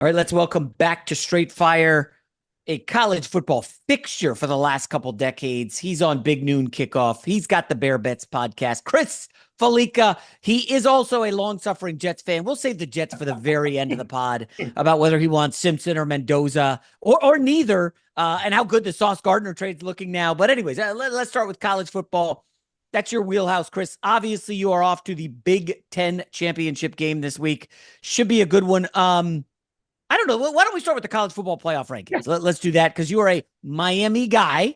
All right, let's welcome back to Straight Fire, a college football fixture for the last couple decades. He's on Big Noon Kickoff. He's got the Bear Bets podcast. Chris Fallica, he is also a long-suffering Jets fan. We'll save the Jets for the very end of the pod about whether he wants Simpson or Mendoza or neither, and how good the Sauce Gardner trade's looking now. But anyways, let's start with college football. That's your wheelhouse, Chris. Obviously, you are off to the Big Ten championship game this week. Should be a good one. I don't know. Why don't we start with the college football playoff Yeah, rankings? Let's do that because you are a Miami guy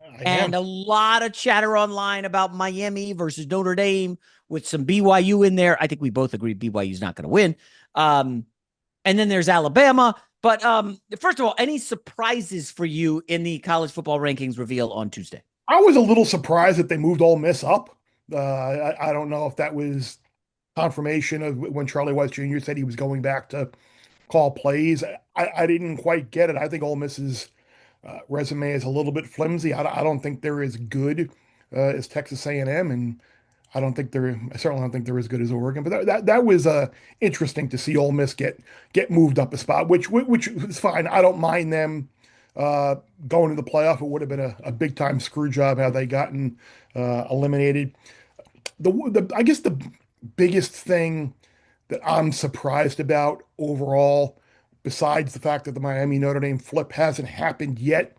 I and am. a lot of chatter online about Miami versus Notre Dame with some BYU in there. I think we both agree BYU is not going to win. Um, and then there's Alabama. But first of all, any surprises for you in the college football rankings reveal on Tuesday? I was a little surprised that they moved Ole Miss up. I don't know if that was confirmation of when Charlie Weis Jr. said he was going back to call plays. I didn't quite get it. I think Ole Miss's resume is a little bit flimsy. I don't think they're as good as Texas A&M, and I certainly don't think they're as good as Oregon. But that was interesting to see Ole Miss get moved up a spot, which is fine. I don't mind them uh, going to the playoff. It would have been a big time screw job had they gotten eliminated. I guess the biggest thing that I'm surprised about overall, besides the fact that the Miami Notre Dame flip hasn't happened yet,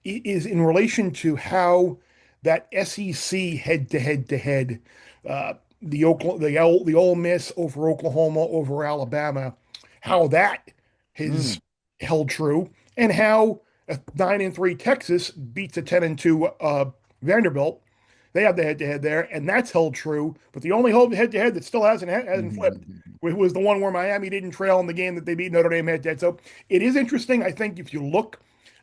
is in relation to how that SEC head to head to head, the Ole Miss over Oklahoma over Alabama, how that has Mm. held true, and how a 9-3 Texas beats a 10-2 Vanderbilt. They have the head to head there, and that's held true. But the only head to head that still hasn't flipped was the one where Miami didn't trail in the game that they beat Notre Dame head to head. So it is interesting. I think if you look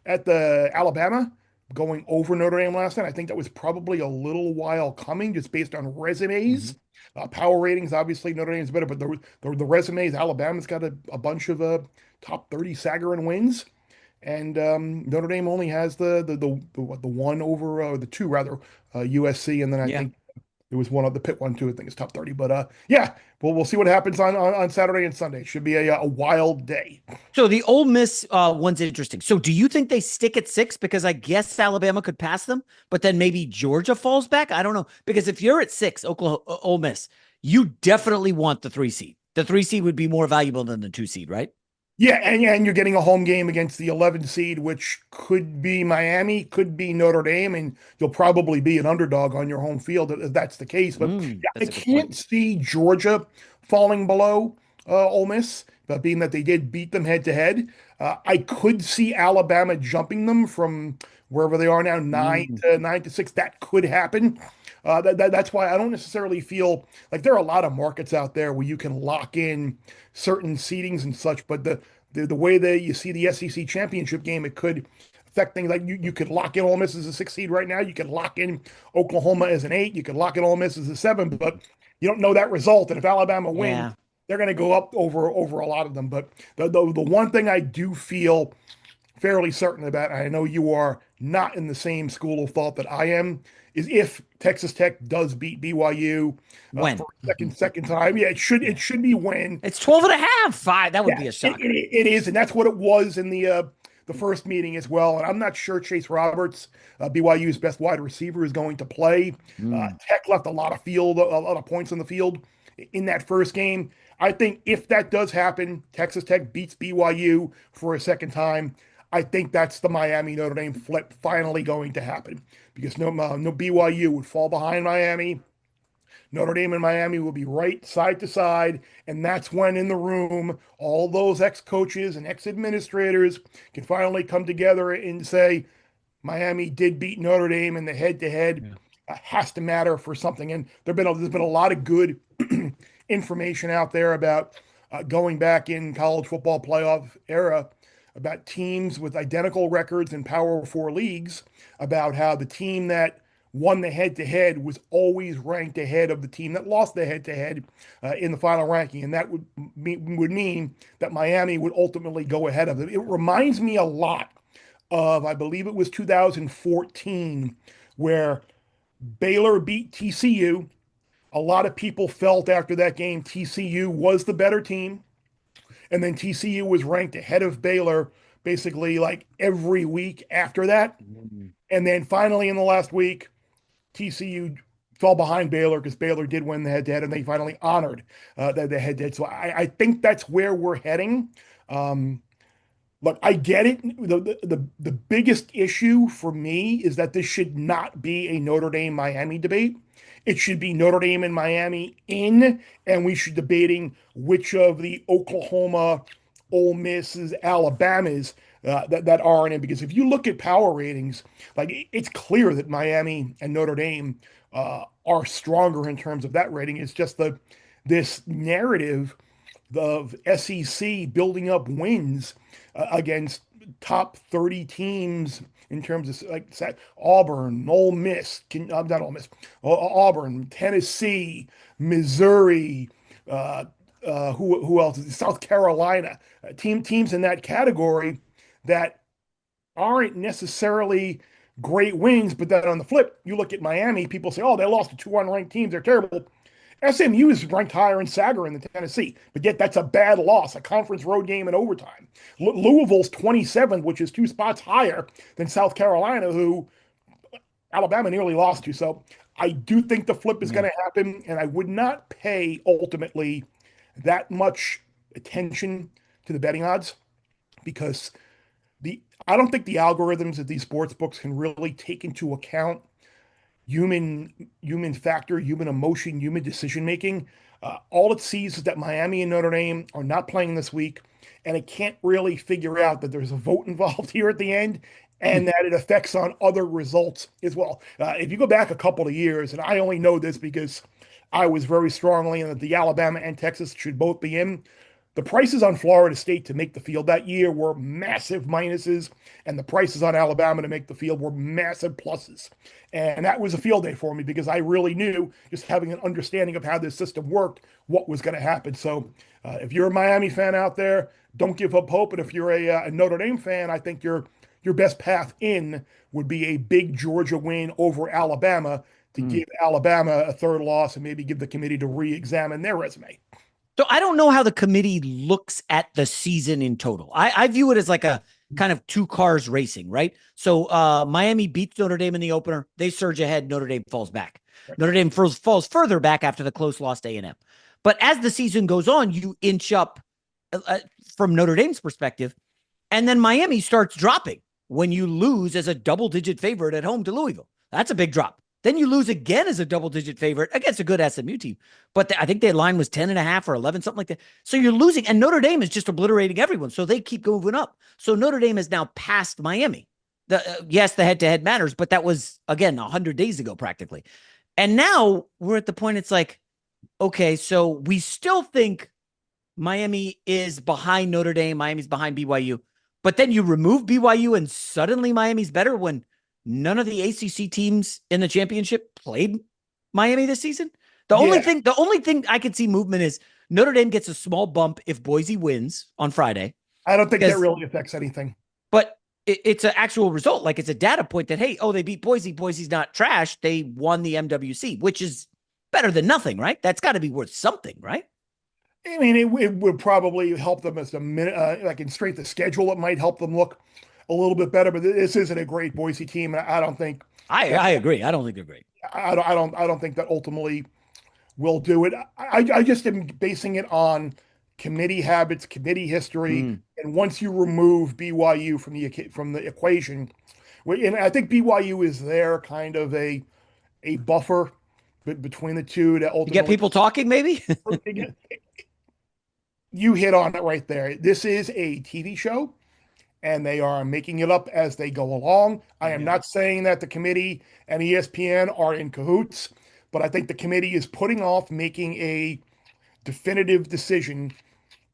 at the Alabama going over Notre Dame last night, I think that was probably a little while coming just based on Mhm. resumes. Power ratings, obviously Notre Dame's better, but the resumes, Alabama's got a bunch of top 30 Sagarin wins. And Notre Dame only has the one over the two rather USC, and then I Yeah. think there was one of the Pitt one too. I think it's top 30. But yeah, we'll see what happens on Saturday and Sunday. It should be a wild day. So the Ole Miss one's interesting. So do you think they stick at 6? Because I guess Alabama could pass them, but then maybe Georgia falls back. I don't know. Because if you're at 6, Oklahoma, Ole Miss, you definitely want the 3 seed. The 3 seed would be more valuable than the 2 seed, right? Yeah, and you're getting a home game against the 11 seed, which could be Miami, could be Notre Dame, and you'll probably be an underdog on your home field if that's the case. But yeah, I That's a good point. can't see Georgia falling below Ole Miss, but being that they did beat them head to head, I could see Alabama jumping them from wherever they are now, Mm. 9 to 6. That could happen. That's why I don't necessarily feel like there are a lot of markets out there where you can lock in certain seedings and such, but the way that you see the SEC championship game, it could affect things like you could lock in Ole Miss as a 6 seed right now. You could lock in Oklahoma as an 8. You could lock in Ole Miss as a 7, but you don't know that result. And if Alabama wins, Yeah. they're going to go up over a lot of them. But the one thing I do feel fairly certain about, and I know you are not in the same school of thought that I am, is if Texas Tech does beat BYU When? for a second time. Yeah, Yeah. it should be when. It's 12 and a half. 5. That would Yeah, be a shocker. it is, and that's what it was in the first meeting as well. And I'm not sure Chase Roberts, BYU's best wide receiver, is going to play. Mm. Tech left a lot of points on the field in that first game. I think if that does happen, Texas Tech beats BYU for a second time. I think that's the Miami Notre Dame flip finally going to happen because no BYU would fall behind Miami. Notre Dame and Miami will be right side to side. And that's when in the room, all those ex coaches and ex administrators can finally come together and say, Miami did beat Notre Dame in the head to head. Yeah. Has to matter for something. And there's been a lot of good information out there about going back in college football playoff era about teams with identical records in Power Four leagues, about how the team that won the head to head was always ranked ahead of the team that lost the head to head in the final ranking. And that would mean that Miami would ultimately go ahead of them. It reminds me a lot of, I believe it was 2014, where Baylor beat TCU. A lot of people felt after that game TCU was the better team. And then TCU was ranked ahead of Baylor basically like every week after that. Mm. And then finally in the last week, TCU fell behind Baylor because Baylor did win the head-to-head, and they finally honored the head-to-head. So I think that's where we're heading. Um, Look, I get it. The biggest issue for me is that this should not be a Notre Dame Miami debate. It should be Notre Dame and Miami in, and we should debating which of the Oklahoma, Ole Misses, Alabamas that are in it. Because if you look at power ratings, like it's clear that Miami and Notre Dame are stronger in terms of that rating. It's just this narrative of SEC building up wins against top 30 teams in terms of like Auburn, Ole Miss, not Ole Miss, Auburn, Tennessee, Missouri, uh, who else? South Carolina, teams in that category that aren't necessarily great wins, but then on the flip, you look at Miami, people say, oh, they lost to two unranked teams, they're terrible. SMU is ranked higher in Sagarin than Tennessee, but yet that's a bad loss, a conference road game in overtime. Louisville's 27th, which is 2 spots higher than South Carolina, who Alabama nearly lost to. So I do think the flip is Yeah. going to happen, and I would not pay ultimately that much attention to the betting odds because the I don't think the algorithms of these sports books can really take into account human factor, human emotion, human decision making. All it sees is that Miami and Notre Dame are not playing this week, and it can't really figure out that there's a vote involved here at the end and that it affects on other results as well. If you go back a couple of years, and I only know this because I was very strongly in that the Alabama and Texas should both be in. The prices on Florida State to make the field that year were massive minuses, and the prices on Alabama to make the field were massive pluses. And that was a field day for me because I really knew, just having an understanding of how this system worked, what was going to happen. So if you're a Miami fan out there, don't give up hope. And if you're a Notre Dame fan, I think your best path in would be a big Georgia win over Alabama to Mm. give Alabama a third loss and maybe give the committee to re-examine their resume. So I don't know how the committee looks at the season in total. I view it as like a kind of two cars racing, right? So Miami beats Notre Dame in the opener. They surge ahead. Notre Dame falls back. Right. Notre Dame falls further back after the close loss to A&M. But as the season goes on, you inch up from Notre Dame's perspective. And then Miami starts dropping when you lose as a double-digit favorite at home to Louisville. That's a big drop. Then you lose again as a double-digit favorite against a good SMU team. But I think their line was 10.5 or 11, something like that. So you're losing, and Notre Dame is just obliterating everyone. So they keep moving up. So Notre Dame is now past Miami. Yes, the head-to-head matters, but that was, again, 100 days ago practically. And now we're at the point it's like, okay, so we still think Miami is behind Notre Dame. Miami's behind BYU. But then you remove BYU and suddenly Miami's better when none of the ACC teams in the championship played Miami this season. Yeah, The only thing I could see movement is Notre Dame gets a small bump if Boise wins on Friday. I don't think that Because, really affects anything. but it's an actual result. Like it's a data point that, hey, they beat Boise. Boise's not trash. They won the MWC, which is better than nothing, right? That's got to be worth something, right? I mean, it would probably help them as a minute, like in straight the schedule. It might help them look a little bit better. But this isn't a great Boise team, and I don't think that. I agree. I don't think they're great. I don't think that ultimately will do it. I just am basing it on committee habits, committee history, Mm. and once you remove BYU from the equation, and I think BYU is there kind of a buffer between the two to To get ultimately. people talking, maybe? You hit on it right there. This is a TV show, and they are making it up as they go along. I am Yeah. not saying that the committee and ESPN are in cahoots, but I think the committee is putting off making a definitive decision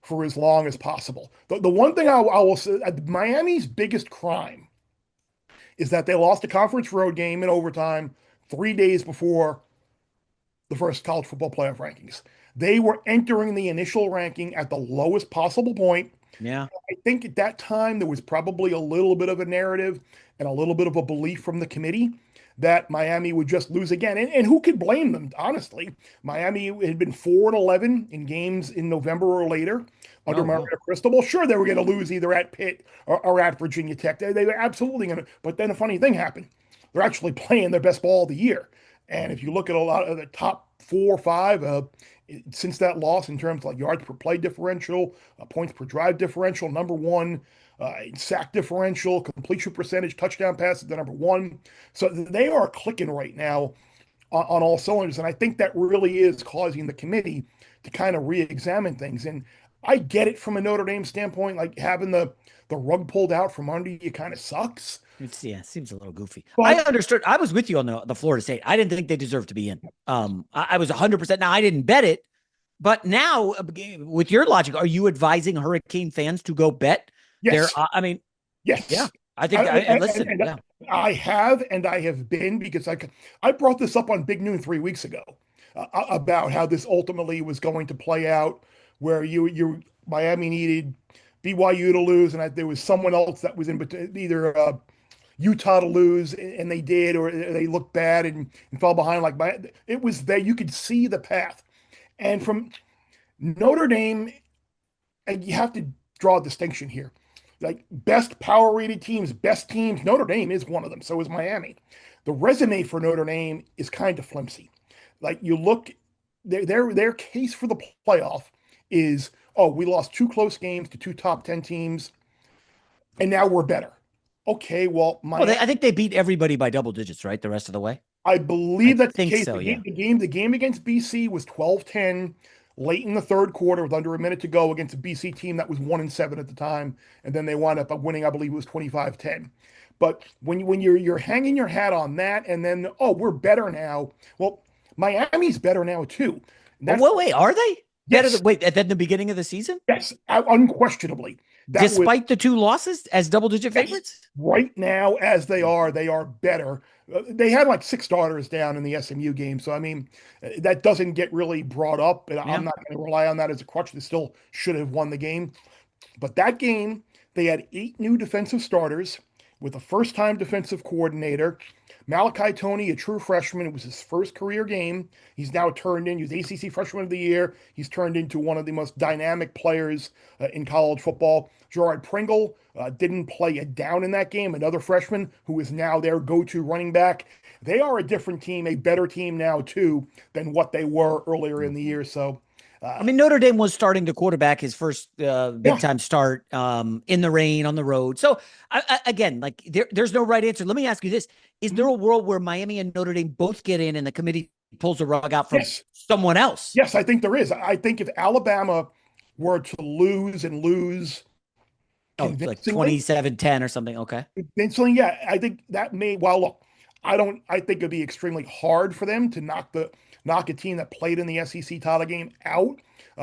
for as long as possible. The one thing I will say, Miami's biggest crime is that they lost a conference road game in overtime 3 days before the first college football playoff rankings. They were entering the initial ranking at the lowest possible point. Yeah. I think at that time there was probably a little bit of a narrative and a little bit of a belief from the committee that Miami would just lose again. And who could blame them, honestly? Miami had been 4-11 in games in November or later under Oh, Mario wow. Cristobal. Sure, they were going to lose either at Pitt or at Virginia Tech. They were absolutely going to. But then a funny thing happened. They're actually playing their best ball of the year. And if you look at a lot of the top 4 or 5 since that loss in terms of like yards per play differential, points per drive differential, number one, sack differential, completion percentage, touchdown passes, the number one. So they are clicking right now on all cylinders. And I think that really is causing the committee to kind of re-examine things. And I get it from a Notre Dame standpoint, like having the rug pulled out from under you kind of sucks. Yeah, it seems a little goofy. I But understood. I was with you on the Florida State. I didn't think they deserved to be in. I was 100%. Now I didn't bet it, but now with your logic, are you advising Hurricane fans to go bet there? yes, I mean, yeah, yes. I I, think. And listen, and yeah, I have, and I have been because I brought this up on Big Noon 3 weeks ago about how this ultimately was going to play out, where you Miami needed BYU to lose, and there was someone else that was in between, either Utah to lose, and they did, or they looked bad and fell behind. It was there. You could see the path, and from Notre Dame, and you have to draw a distinction here. Like best power rated teams, best teams, Notre Dame is one of them. So is Miami. The resume for Notre Dame is kind of flimsy. Like you look, their case for the playoff is, oh, we lost 2 close games to 2 top 10 teams, and now we're better. Okay, well, well, Miami, I think they beat everybody by double digits, right? The rest of the way. I I believe that's the think case. so. Yeah. The game against BC was 12-10 late in the third quarter with under a minute to go against a BC team that was 1-7 at the time. And then they wound up winning, I believe it was 25-10. But when you're hanging your hat on that and then, oh, we're better now. Well, Miami's better now too. And Oh, that's well, wait, are they better yes, than wait than the beginning of the season, yes, unquestionably. That was despite the 2 losses as double digit yes. favorites? Right now, as they are better. They had like 6 starters down in the SMU game. So, I mean, that doesn't get really brought up. And Yeah. I'm not going to rely on that as a crutch. They still should have won the game. But that game, they had 8 new defensive starters with a first time defensive coordinator. Malachi Tony, a true freshman. It was his first career game. He's now turned in, he was ACC Freshman of the Year. He's turned into one of the most dynamic players in college football. Gerard Pringle didn't play a down in that game, another freshman who is now their go to running back. They are a different team, a better team now, too, than what they were earlier in the year. So, I mean, Notre Dame was starting to quarterback his first big yeah. time start in the rain on the road. So again, like there's no right answer. Let me ask you this: is there Mhm. a world where Miami and Notre Dame both get in, and the committee pulls the rug out from Yes. someone else? Yes, I think there is. I think if Alabama were to lose and lose Oh, it's like convincingly, 27-10 or something. Okay. convincingly, yeah, I think that may. Well, look, I think it'd be extremely hard for them to knock a team that played in the SEC title game out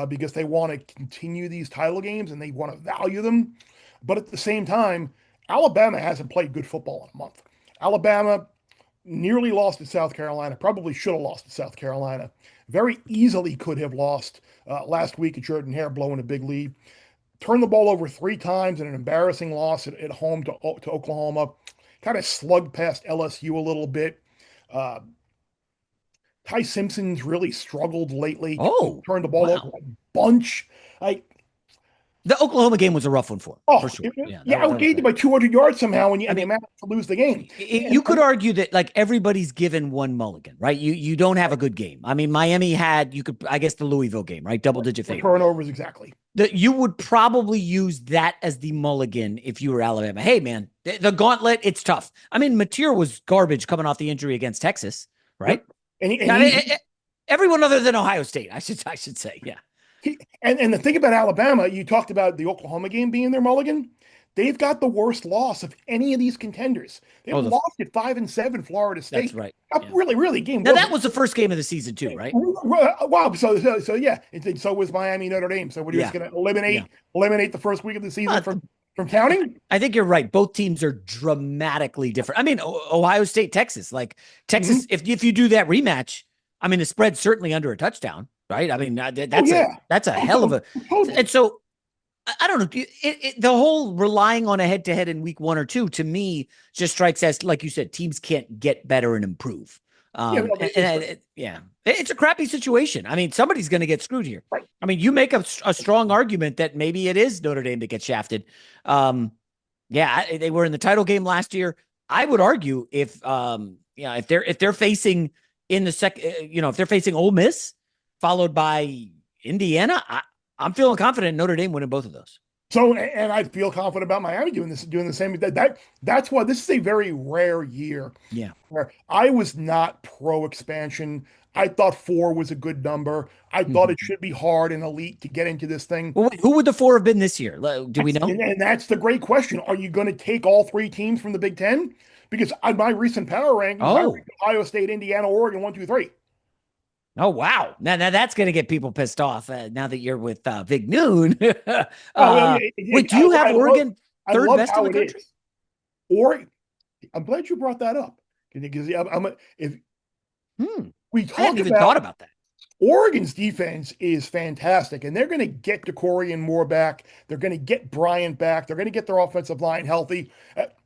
because they want to continue these title games and they want to value them. But at the same time, Alabama hasn't played good football in a month. Alabama nearly lost to South Carolina, probably should have lost to South Carolina. Very easily could have lost last week at Jordan Hare blowing a big lead. Turned the ball over 3 times in an embarrassing loss at home to Oklahoma. Kind of slugged past LSU a little bit. Uh, Ty Simpson's really struggled lately. Oh, Turned the ball over wow. a bunch. I The Oklahoma game was a rough one for oh sure. Yeah, yeah, that was outgained bad. by 200 yards somehow, I and you mean, managed to lose the game. you could argue that like everybody's given one mulligan, right? You don't have a good game. I mean, Miami had I guess the Louisville game, right? Double digit favorite. Turnovers exactly. That you would probably use that as the mulligan if you were Alabama. Hey, man, the gauntlet, it's tough. I mean, Mateer was garbage coming off the injury against Texas, right? Yep. And, he, and I mean, he, everyone other than Ohio State, I should say, yeah. and the thing about Alabama, you talked about the Oklahoma game being their mulligan. They've got the worst loss of any of these contenders. They've Oh, lost at 5-7 Florida that's State. right. Yeah. Really game Now wasn't. that was the first game of the season too, right? Wow. So yeah. So was Miami Notre Dame. So what are you just Yeah, going to yeah. eliminate the first week of the season Uh, from counting? I think you're right. Both teams are dramatically different. I mean, Ohio State, Texas, like Mm-hmm. Texas, if you do that rematch, I mean, the spread's certainly under a touchdown, right? I mean, Oh yeah. that's a Oh, hell of a, and totally. so I don't know. The whole relying on a head-to-head in week 1 or 2 to me just strikes as, like you said, teams can't get better and improve. Yeah, I mean, it's Yeah, it's a crappy situation. I mean, somebody's going to get screwed here. right. I mean, you make a strong argument that maybe it is Notre Dame that gets shafted. Um, yeah, they were in the title game last year. I would argue if yeah, if they're facing in the if they're facing Ole Miss followed by Indiana, I'm feeling confident Notre Dame winning both of those. So, and I feel confident about Miami doing the same. That's why this is a very rare year Yeah. where I was not pro expansion. I thought four was a good number. I thought it Mhm. should be hard and elite to get into this thing. Well, wait, who would the four have been this year? Do we know? And that's the great question. Are you going to take all three teams from the Big Ten? Because on my recent power rankings, I Oh, ranked Ohio State, Indiana, Oregon, one, two, three. oh, wow. Now that's going to get people pissed off now that you're with Big Noon. Oh, well, Wait, do you have I love, Oregon I third love best in how the it country? is. Or I'm glad you brought that up because if Hmm. we I hadn't talk even thought about about that. Oregon's defense is fantastic, and they're going to get DeCorian and Moore back. They're going to get Bryant back. They're going to get their offensive line healthy.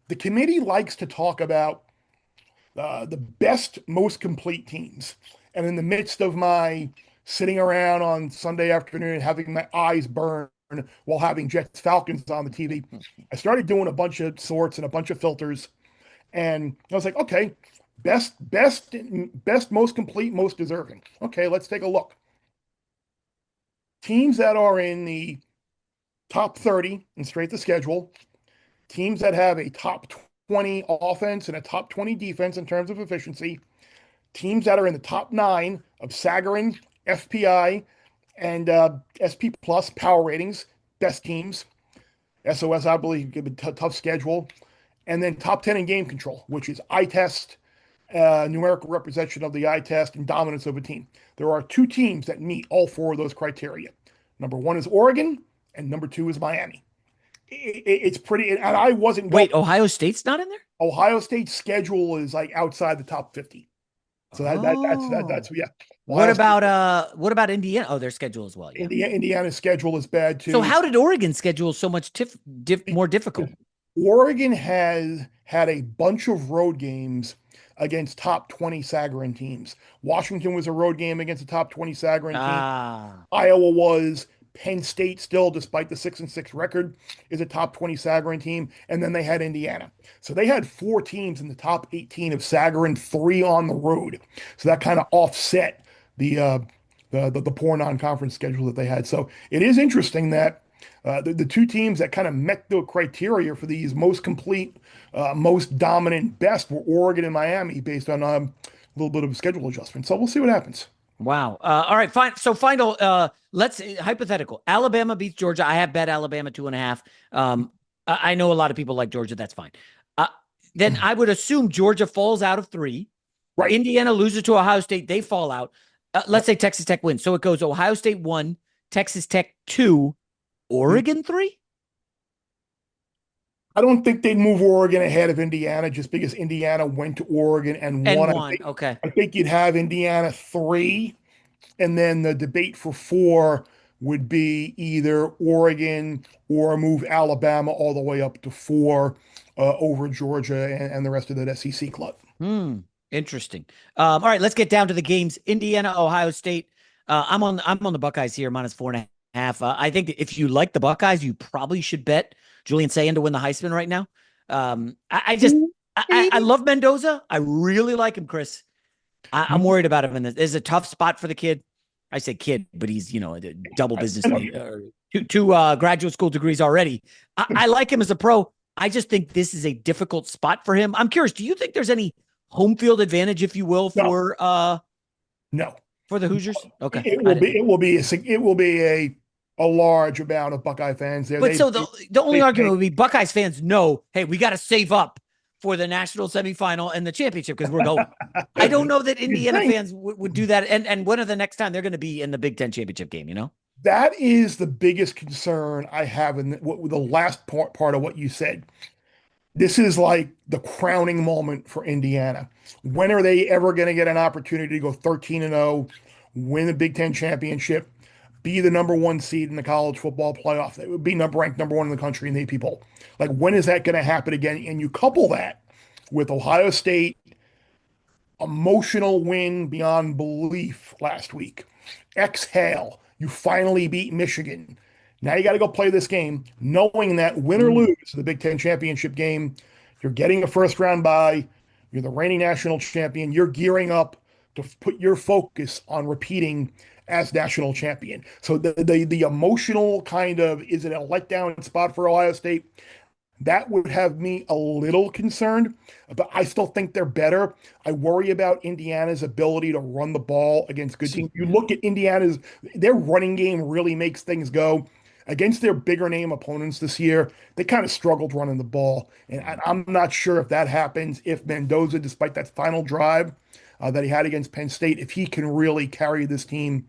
The committee likes to talk about the best, most complete teams. And in the midst of my sitting around on Sunday afternoon and having my eyes burn while having Jets Falcons on the TV, I started doing a bunch of sorts and a bunch of filters. And I was like, okay, best, most complete, most deserving. Okay, let's take a look. Teams that are in the top 30 and straight the schedule, teams that have a top 20 offense and a top 20 defense in terms of efficiency, teams that are in the top nine of Sagarin, FPI, and SP Plus power ratings, best teams. SOS, I believe, give a tough schedule. And then top 10 in game control, which is eye test, numerical representation of the eye test, and dominance of a team. There are two teams that meet all four of those criteria. Number one is Oregon, and number two is Miami. It's pretty, and I wasn't going. Wait, Ohio State's not in there? Ohio State's schedule is like outside the top 50. So Oh. that's yeah. Ohio State, What about Indiana? Oh, their schedule as well. Yeah. Indiana's schedule is bad So too. how did Oregon schedule so much more difficult? Oregon has had a bunch of road games against top 20 Sagarin teams. Washington was a road game against a top 20 Sagarin team. Ah, Iowa was. Penn State still, despite the 6-6 record, is a top 20 Sagarin team. And then they had Indiana. So they had four teams in the top 18 of Sagarin, three on the road. So that kind of offset the poor non-conference schedule that they had. So it is interesting that the two teams that kind of met the criteria for these most complete, most dominant, best were Oregon and Miami based on a little bit of a schedule adjustment. So we'll see what happens. wow. All right, fine. So final. Let's hypothetical. Alabama beats Georgia. I have bet Alabama 2.5. I know a lot of people like Georgia. That's fine. Uh, then I would assume Georgia falls out of 3. Right. Indiana loses to Ohio State. They fall out. Let's say Texas Tech wins. So it goes Ohio State 1, Texas Tech 2, Oregon 3. I don't think they'd move Oregon ahead of Indiana just because Indiana went to Oregon and And won. one. Okay. I think you'd have Indiana 3, and then the debate for 4 would be either Oregon or move Alabama all the way up to 4 over Georgia and the rest of the SEC club. Hmm. Interesting. All right, let's get down to the games. Indiana, Ohio State. I'm on the Buckeyes here, -4.5. I think that if you like the Buckeyes, you probably should bet Julian Sayin to win the Heisman right now. I just I love Mendoza. I really like him, Chris. I'm worried about him in this. It's a tough spot for the kid. I say kid, but he's a double business two graduate school degrees already. I like him as a pro. I just think this is a difficult spot for him. I'm curious. Do you think there's any home field advantage, if you will, No, no. for the Hoosiers? Okay, It I will didn't be think. it will be a large amount of Buckeye fans there. But so the only They argument pay. would be Buckeyes fans know, hey, we got to save up for the national semifinal and the championship because we're going. I don't know that You'd Indiana think fans would do that. And when are the next time they're going to be in the Big Ten championship game? that is the biggest concern I have in the last part of what you said. This is like the crowning moment for Indiana. When are they ever going to get an opportunity to go 13-0, win the Big Ten championship, be the number one seed in the college football playoff? They would be ranked number one in the country in the AP poll. Like, when is that going to happen again? And you couple that with Ohio State, emotional win beyond belief last week. Exhale. You finally beat Michigan. Now you got to go play this game, knowing that win or Mm. lose the Big Ten championship game, you're getting a first round bye. You're the reigning national champion. You're gearing up to put your focus on repeating as national champion. So the emotional kind of, is it a letdown spot for Ohio State? That would have me a little concerned, but I still think they're better. I worry about Indiana's ability to run the ball against good teams. You Yeah. look at Indiana's, their running game really makes things go. Against their bigger name opponents this year, they kind of struggled running the ball. And I'm not sure if that happens, if Mendoza, despite that final drive that he had against Penn State, if he can really carry this team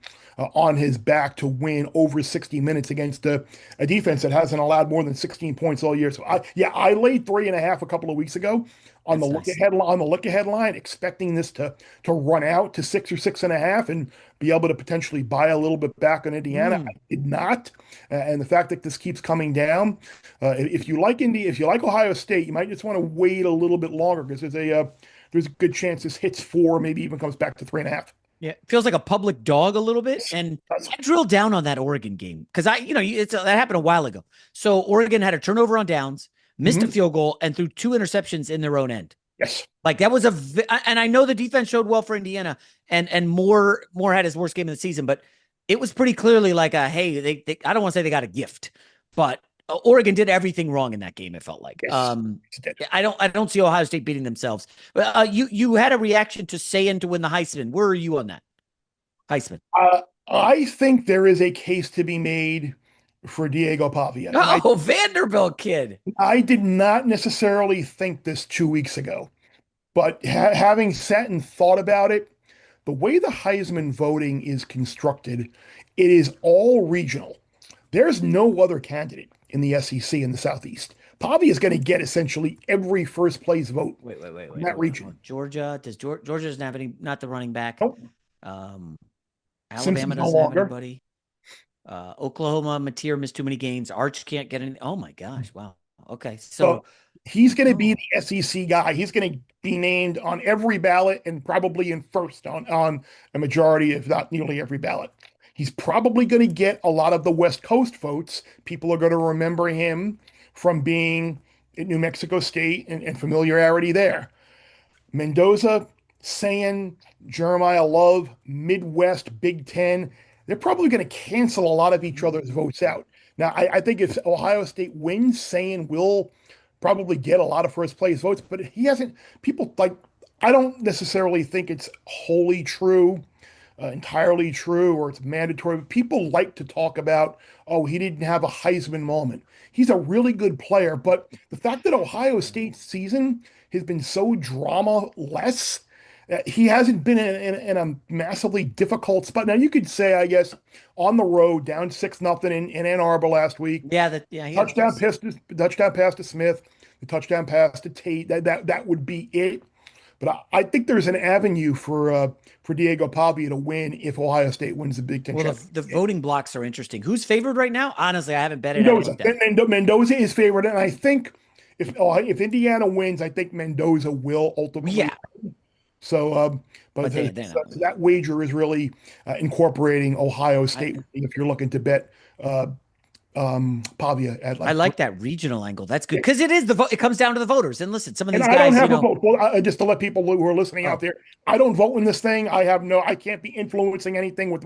on his back to win over 60 minutes against a defense that hasn't allowed more than 16 points all year. So I laid 3.5 a couple of weeks ago on the That's look nice. ahead line, expecting this to run out to 6 or 6.5 and be able to potentially buy a little bit back on Indiana. I Mm. did not, and the fact that this keeps coming down, if you like if you like Ohio State, you might just want to wait a little bit longer because there's a good chance this hits 4, maybe even comes back to 3.5. Yeah, feels like a public dog a little bit. And I drilled down on that Oregon game because that happened a while ago. So Oregon had a turnover on downs, missed a Mhm. field goal, and threw 2 interceptions in their own end. Yes. Like that was and I know the defense showed well for Indiana, and Moore had his worst game of the season, but it was pretty clearly like hey, they I don't want to say they got a gift, but Oregon did everything wrong in that game. It felt like. Yes. I don't see Ohio State beating themselves. You had a reaction to Sayin to win the Heisman. Where are you on that Heisman? I think there is a case to be made for Diego Pavia, and Oh, Vanderbilt kid. I did not necessarily think this 2 weeks ago, but having sat and thought about it, the way the Heisman voting is constructed, it is all regional. There's no other candidate in the SEC in the Southeast. Pavia is going to get essentially every first place vote Wait. in that Hold on. region. Georgia doesn't have any, not the running back. Nope. Um, Alabama Simpsons no doesn't have longer. anybody. Oklahoma, Mateer missed too many games. Arch can't get any. Oh my gosh. Wow. Okay. So So, he's going to be oh, the SEC guy. He's going to be named on every ballot and probably in first on a majority, if not nearly every ballot. He's probably going to get a lot of the West Coast votes. People are going to remember him from being at New Mexico State and familiarity there. Mendoza, Sayin, Jeremiah Love, Midwest, Big Ten, they're probably going to cancel a lot of each other's votes out. Now, I think if Ohio State wins, Sayin will probably get a lot of first place votes, but he hasn't. People like, I don't necessarily think it's wholly true, entirely true, or it's mandatory. But people like to talk about, oh, he didn't have a Heisman moment. He's a really good player, but the fact that Ohio State's season has been so drama less. He hasn't been in a massively difficult spot. Now you could say, I guess, on the road, down 6-0 in Ann Arbor last week, yeah, he had touchdown pass to Smith, the touchdown pass to Tate. That would be it. But I think there's an avenue for Diego Pavia to win if Ohio State wins the Big Ten well, championship. the voting blocks are interesting. Who's favored right now? Honestly, I haven't betted. I Mendoza. didn't bet. Mendoza is favored, and I think if Indiana wins, I think Mendoza will ultimately. Yeah, So, but but they're not. that wager is really incorporating Ohio I, State if you're looking to bet uh, Pavia at I like three. like that regional angle. That's good because it is the vote. It comes down to the voters. And listen, some of And these I don't guys, have a vote. Well, just to let people who are listening out oh, there, I don't vote in this thing. I can't be influencing anything with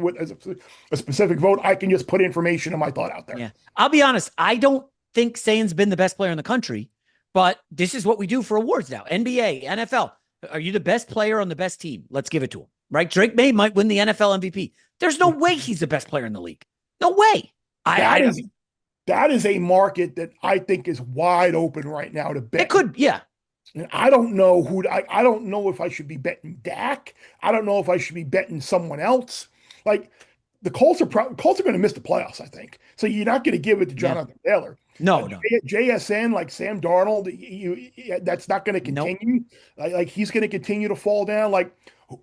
a specific vote. I can just put information and my thought out there. yeah. I'll be honest. I don't think Sain's been the best player in the country, but this is what we do for awards now. NBA, NFL. Are you the best player on the best team? Let's give it to him, right? Drake May might win the NFL MVP. There's no way he's the best player in the league. No way. That I is that is a market that I think is wide open right now to bet. it could, yeah. And I don't know I don't know if I should be betting Dak. I don't know if I should be betting someone else. Like the Colts are going to miss the playoffs, I think. So you're not going to give it to Yeah. Jonathan Taylor. No, no. JSN, like Sam Darnold, that's not going to Nope. continue. Like he's going to continue to fall down. Like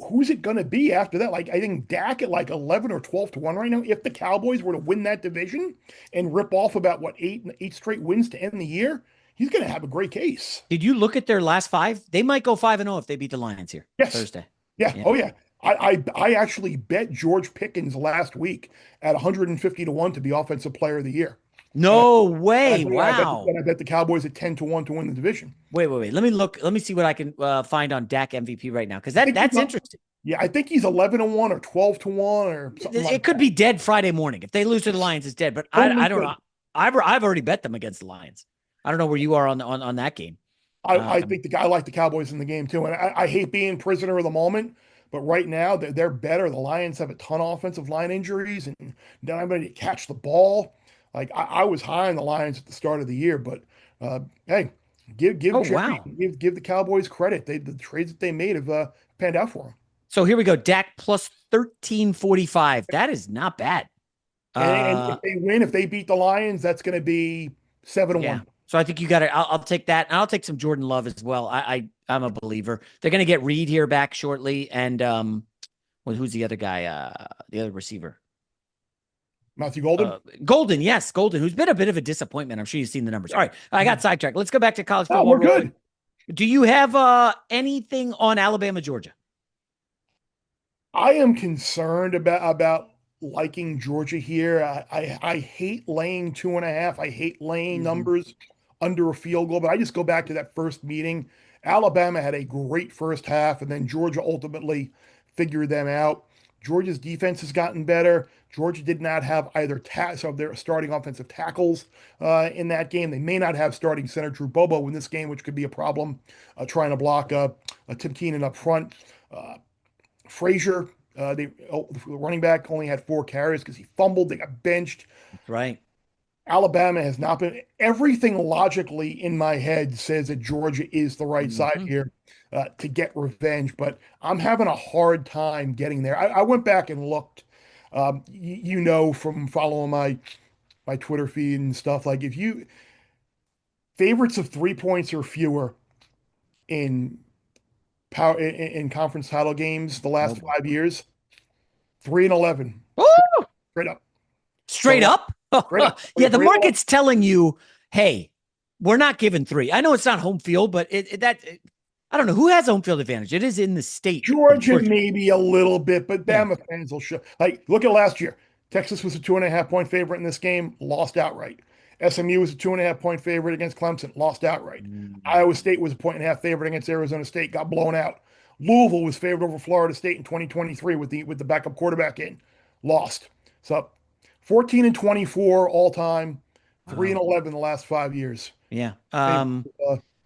who's it going to be after that? Like I think Dak at like 11 or 12 to 1 right now. If the Cowboys were to win that division and rip off about what eight straight wins to end the year, he's going to have a great case. Did you look at their last 5? They might go 5-0 if they beat the Lions here Yes. Thursday. Yeah. Yeah. Oh, yeah. I actually bet George Pickens last week at 150 to 1 to be offensive player of the year. And No I, way. I bet Wow. and I bet the Cowboys at 10 to 1 to win the division. Wait, wait, wait. Let me look. Let me see what I can find on Dak MVP right now because I think he's that's up, interesting. yeah, I think he's 11 to 1 or 12 to 1 or something like It could that. be dead Friday morning. If they lose to the Lions, it's dead. But Totally I don't know. good. I've already bet them against the Lions. I don't know where you are on that game. I Um, think the guy I like the Cowboys in the game too. And I hate being prisoner of the moment, but right now they're better. The Lions have a ton of offensive line injuries and not everybody to catch the ball. Like I was high on the Lions at the start of the year, but hey, give oh Jerry wow. give the Cowboys credit. The trades that they made have panned out for them. So here we go. Dak plus 1345. That is not bad. And Uh if they win, if they beat the Lions, that's going to be 7 to yeah. 1. So I think you got it. I'll take that. And I'll take some Jordan Love as well. I'm a believer. They're gonna get Reed here back shortly. And well, who's the other guy? The other receiver. Matthew Golden. Golden, yes, Golden, who's been a bit of a disappointment. I'm sure you've seen the numbers. All right, I got sidetracked. Let's go back to college Oh, football we're real quick. good. Do you have anything on Alabama, Georgia? I am concerned about liking Georgia here. I hate laying 2.5. I hate laying Mm-hmm. numbers under a field goal, but I just go back to that first meeting. Alabama had a great first half, and then Georgia ultimately figured them out. Georgia's defense has gotten better. Georgia did not have either so their starting offensive tackles in that game. They may not have starting center Drew Bobo in this game, which could be a problem trying to block Tim Keenan up front. Uh, Frazier, the running back, only had 4 carries because he fumbled. They got benched. That's right. Alabama has not been. Everything logically in my head says that Georgia is the right side Mm-hmm. here to get revenge, but I'm having a hard time getting there. I went back and looked. You know from following my Twitter feed and stuff, like if you favorites of 3 points or fewer in power in conference title games the Oh last boy. 5 years, 3-11, Woo! straight up. Straight So up. straight up, Yeah, the 3-11. market's telling you, hey, we're not giving three. I know it's not home field, but I don't know who has home field advantage. It is in the state of Georgia Georgia. maybe a little bit, but Yeah. Bama fans will show. Like, look at last year. Texas was a 2.5 point favorite in this game, lost outright. SMU was a 2.5 point favorite against Clemson, lost outright. Mm. Iowa State was a 1.5 point favorite against Arizona State, got blown out. Louisville was favored over Florida State in 2023 with the backup quarterback in, lost. So 14 and 24 all time, 3 and Wow. 11 the last 5 years. Yeah. Favorite,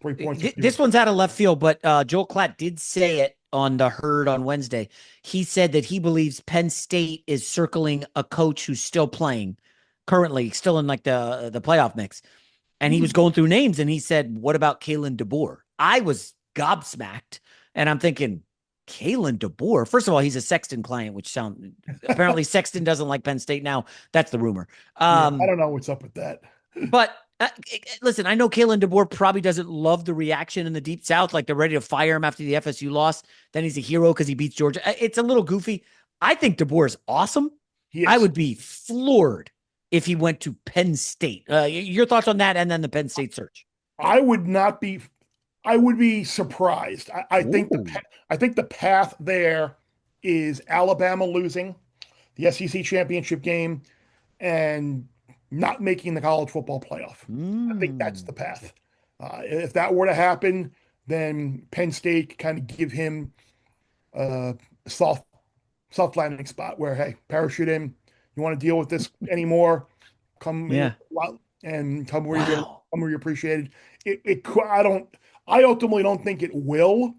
3 points or fewer. This one's out of left field, but Joel Klatt did say it on the herd on Wednesday. He said that he believes Penn State is circling a coach who's still playing, currently still in like the playoff mix. And he was Hmm. going through names, and he said, "What about Kalen DeBoer?" I was gobsmacked, and I'm thinking, Kalen DeBoer. First of all, he's a Sexton client, which sound apparently Sexton doesn't like Penn State now. That's the rumor. Yeah, I don't know what's up with that. But listen, I know Kalen DeBoer probably doesn't love the reaction in the Deep South. Like they're ready to fire him after the FSU loss. Then he's a hero because he beats Georgia. It's a little goofy. I think DeBoer is awesome. He I is. would be floored if he went to Penn State. Your thoughts on that and then the Penn State search? I would not be. I would be surprised. Ooh. I think the path there is Alabama losing the SEC championship game and not making the college football playoff. I think that's Mm. the path. If that were to happen, then Penn State kind of give him a soft landing spot where, hey, parachute in. You want to deal with this anymore? Come Yeah. and come where you're Wow. come where you're appreciated. I don't. I ultimately don't think it will.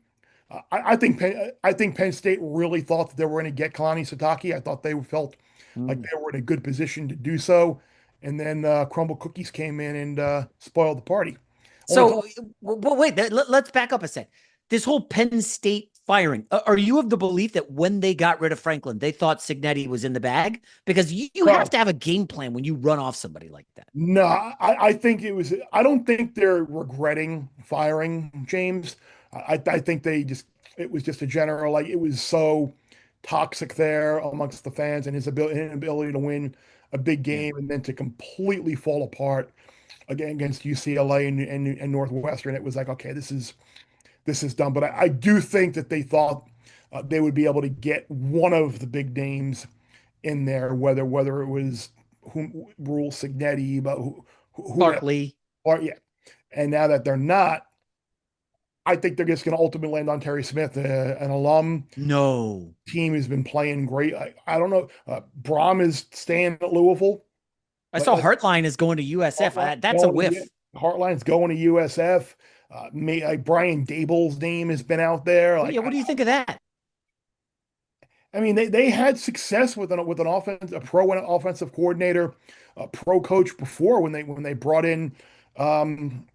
I think Penn State really thought that they were going to get Kalani Sitake. I thought they felt like Mm. they were in a good position to do so, and then Crumble Cookies came in and spoiled the party. Only So, but wait, let's back up a sec. This whole Penn State firing, are you of the belief that when they got rid of Franklin, they thought Signetti was in the bag? Because you have no, to have a game plan when you run off somebody like that. no, I think it was. I don't think they're regretting firing James. I think it was just a general, like it was so toxic there amongst the fans and his inability to win a big Yeah. game and then to completely fall apart again against UCLA and Northwestern. It was like, okay, this is done. But I do think that they thought they would be able to get one of the big names in there, whether it was Rule Signetti, but who Barkley. or yeah. And now that they're not, I think they're just going to ultimately land on Terry Smith, an alum No. team who's been playing great. I don't know. Braum is staying at Louisville. I saw Let Hartline is going to USF. That's a whiff. Hartline's going to USF. Brian Dable's name has been out there. Well, yeah, what do you think of that? I mean, they had success with an offense, a pro offensive coordinator, a pro coach before when they brought in um,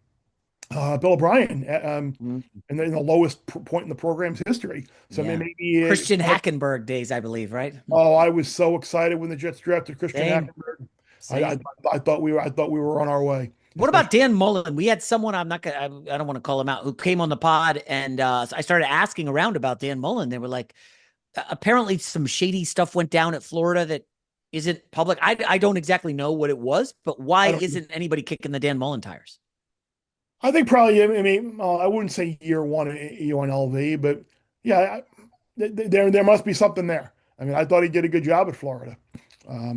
Bill O'Brien Mm. in the lowest point in the program's history. So Yeah. maybe Christian Hackenberg days, I believe, right? oh, I was so excited when the Jets drafted Christian Same. Hackenberg. I, I Same. I thought we were on our way, What about especially. Dan Mullen? We had someone I'm not gonna I don't want to call him out who came on the pod and I started asking around about Dan Mullen. They were like, apparently some shady stuff went down at Florida that isn't public. I don't exactly know what it was, but why I don't. isn't anybody kicking the Dan Mullen tires? I think probably. I mean, I wouldn't say year one at UNLV, but yeah, there must be something there. I mean, I thought he did a good job at Florida.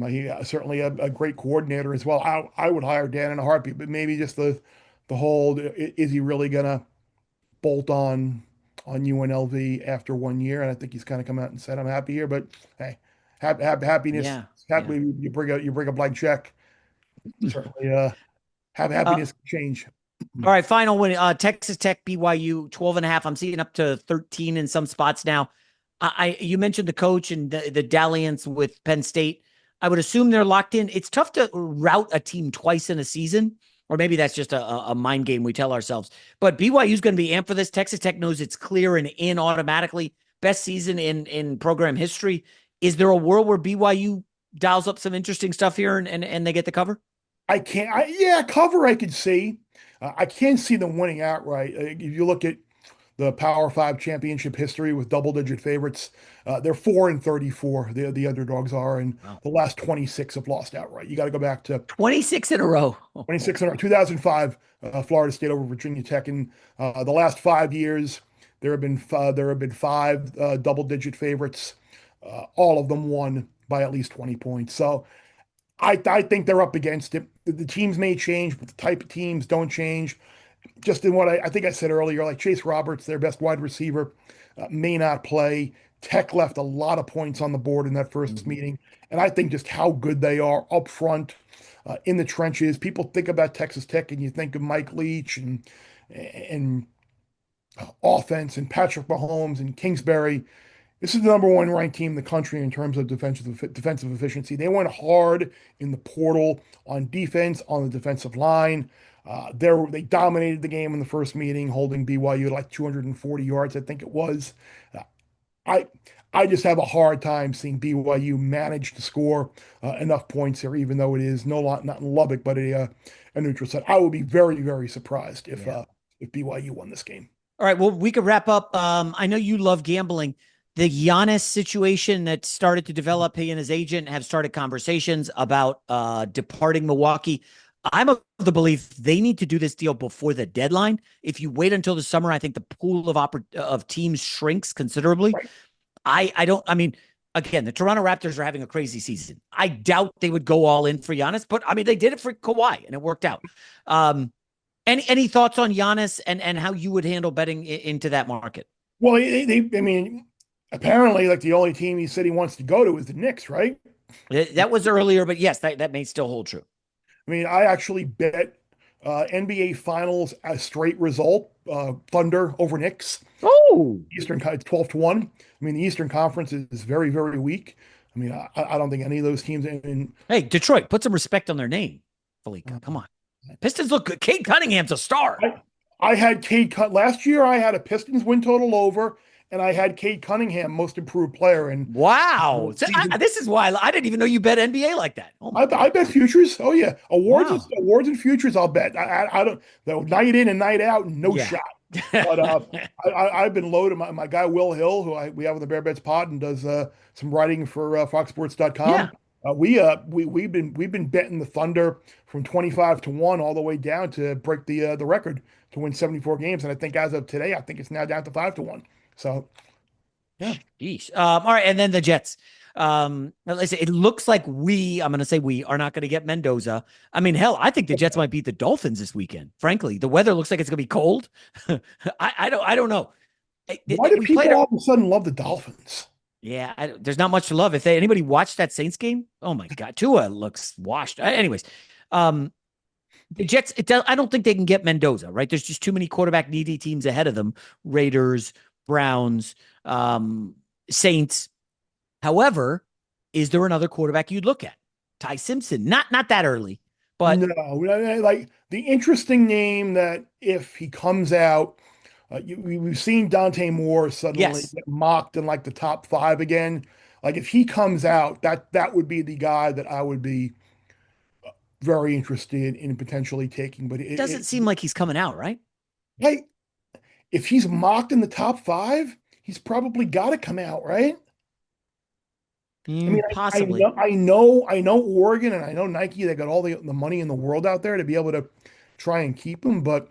He certainly a great coordinator as well. I would hire Dan in a heartbeat, but maybe just the whole is he really gonna bolt on UNLV after 1 year? And I think he's kind of come out and said, "I'm happy here." But hey, happiness, Yeah, yeah. happy you bring a blank check. Certainly, have Uh, happiness change. all right, final one. Texas Tech, BYU, 12 and a half. I'm seeing up to 13 in some spots now. You mentioned the coach and the dalliance with Penn State. I would assume they're locked in. It's tough to route a team twice in a season, or maybe that's just a mind game we tell ourselves. But BYU is going to be amped for this. Texas Tech knows it's clear and in automatically. Best season in program history. Is there a world where BYU dials up some interesting stuff here and they get the cover? I can't. Yeah, cover I could see. I can't see them winning outright. If you look at the Power Five championship history with double-digit favorites, they're 4-34. The underdogs are, and Wow. the last 26 have lost outright. You got to go back to 26 in a row. 26 in 2005, Florida State over Virginia Tech. In the last 5 years, there have been five double-digit favorites. All of them won by at least 20 points. So I think they're up against it. The teams may change, but the type of teams don't change. Just in what I think I said earlier, like Chase Roberts, their best wide receiver, may not play. Tech left a lot of points on the board in that first Mhm. meeting. And I think just how good they are up front, in the trenches. People think about Texas Tech and you think of Mike Leach and offense and Patrick Mahomes and Kingsbury. This is the number one ranked team in the country in terms of defensive efficiency. They went hard in the portal on defense, on the defensive line. They dominated the game in the first meeting, holding BYU to like 240 yards, I think it was. Uh, I I just have a hard time seeing BYU manage to score enough points here, even though it is not in Lubbock, but a neutral site. I would be very surprised Yeah. if BYU won this game. All right. Well, we could wrap up. I know you love gambling. The Giannis situation that started to develop, he and his agent have started conversations about departing Milwaukee. I'm of the belief they need to do this deal before the deadline. If you wait until the summer, I think the pool of teams shrinks considerably. Right. I don't. I mean, again, the Toronto Raptors are having a crazy season. I doubt they would go all in for Giannis, but I mean, they did it for Kawhi, and it worked out. Um, any thoughts on Giannis and how you would handle betting into that market? Well, I mean, apparently, like the only team he said he wants to go to is the Knicks, right? That was earlier, but yes, that may still hold true. I mean, I actually bet NBA Finals as straight result, Thunder over Knicks. Oh, It's 12-1. I mean, the Eastern Conference is very weak. I mean, I don't think any of those teams. hey, Detroit, put some respect on their name, Fallica. Come on, Pistons look good. Kate Cunningham's a star. I, I had Cade Cut last year. I had a Pistons win total over, and I had Cade Cunningham most improved player. And Wow, season this is why I didn't even know you bet NBA like that. Oh my I god, bet futures. Oh yeah, wow, awards and futures. I'll bet. I don't. Though night in and night out, no yeah, shot. But I've been loaded. My guy Will Hill, we have on the Bear Bets Pod and does some writing for yeah, FoxSports.com. We've been betting the Thunder from 25-1 all the way down to break the record to win 74 games. And I think as of today, I think it's now down to 5-1. So Yeah. Sheesh. All right, and then the Jets. Listen, it looks like I'm going to say we are not going to get Mendoza. I mean, hell, I think the Jets might beat the Dolphins this weekend. Frankly, the weather looks like it's going to be cold. I don't know. Why do We played people a all of a sudden love the Dolphins? Yeah, there's not much to love. If anybody watched that Saints game, oh my God, Tua looks washed. Anyways, um, the Jets. I don't think they can get Mendoza. Right? There's just too many quarterback needy teams ahead of them. Raiders, Browns, Saints. However, is there another quarterback you'd look at? Ty Simpson. Not that early, but No, like the interesting name that if he comes out, we've seen Dante Moore suddenly yes, get mocked in like the top five again. Like if he comes out, that would be the guy that I would be very interested in potentially taking. But doesn't seem like he's coming out, right? hey, if he's mocked in the top five, he's probably got to come out, right? I mean, Possibly. I know Oregon and I know Nike. They got all the money in the world out there to be able to try and keep him, but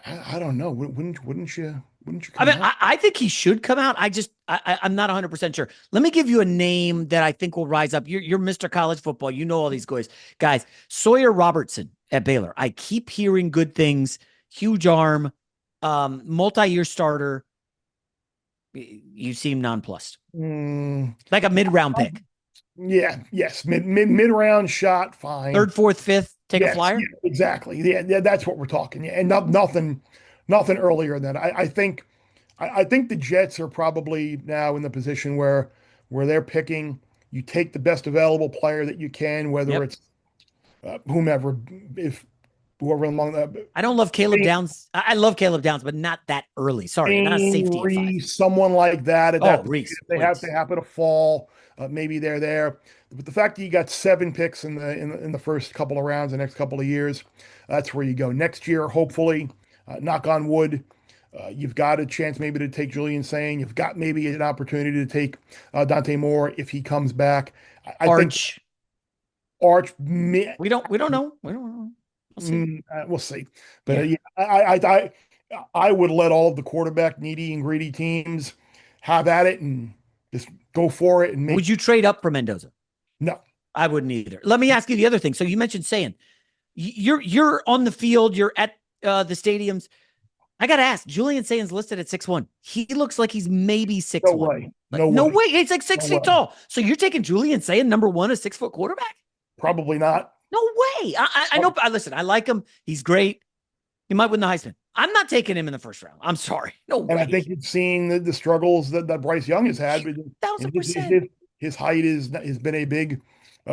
I don't know. Wouldn't you I come mean, out? I think he should come out. I'm not 100% sure. Let me give you a name that I think will rise up. You're Mr. College Football. You know all these guys. Sawyer Robertson at Baylor. I keep hearing good things. Huge arm, multi-year starter. You seem nonplussed. Mm, Like a mid-round pick. yeah, yes, mid round shot, fine. Third, fourth, fifth, take a Yes, yeah, flyer. exactly. Yeah, that's what we're talking. Yeah, and nothing earlier than that. I think the Jets are probably now in the position where they're picking. You take the best available player that you can, whether Yep. it's whomever, if whoever among the I don't love Caleb Downs. I love Caleb Downs, but not that early. Sorry, not a Payne, safety at five. Reese, someone like that. It'd Oh, have to be Reese, if they please. happen to fall. Maybe they're there. But the fact that you got seven picks in the first couple of rounds, the next couple of years, that's where you go. Next year, hopefully, knock on wood, you've got a chance maybe to take Julian Sane. You've got maybe an opportunity to take Dante Moore if he comes back. I think Arch. Arch, We don't know. We don't know. We'll see. we'll see. But Yeah. yeah, I would let all of the quarterback needy and greedy teams have at it and just go for it and make Would you trade up for Mendoza? no. I wouldn't either. Let me ask you the other thing. So you mentioned saying you're on the field, you're at the stadiums. I gotta ask, Julian Saint's listed at 6'1". He looks like he's maybe No 6'1". way. Like, No no way. way. He's like No 6 feet way. tall. So you're taking Julian Saint, number one, a 6 foot quarterback? Probably not. No way. I know. Listen, I like him. He's great. He might win the Heisman. I'm not taking him in the first round. I'm sorry. No And I way. think you've seen the struggles that Bryce Young has had, but Thousand his, percent. his height has been a big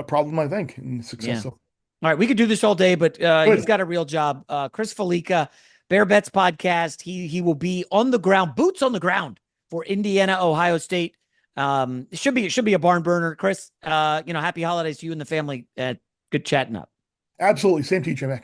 problem, I think, in Yeah. success. All right, we could do this all day, but he's Good. got a real job. Chris Fallica, Bear Bets podcast. He will be on the ground, boots on the ground for Indiana, Ohio State. It should be a barn burner. Chris, happy holidays to you and the family. Good chatting up. Absolutely. Same to you, Jim.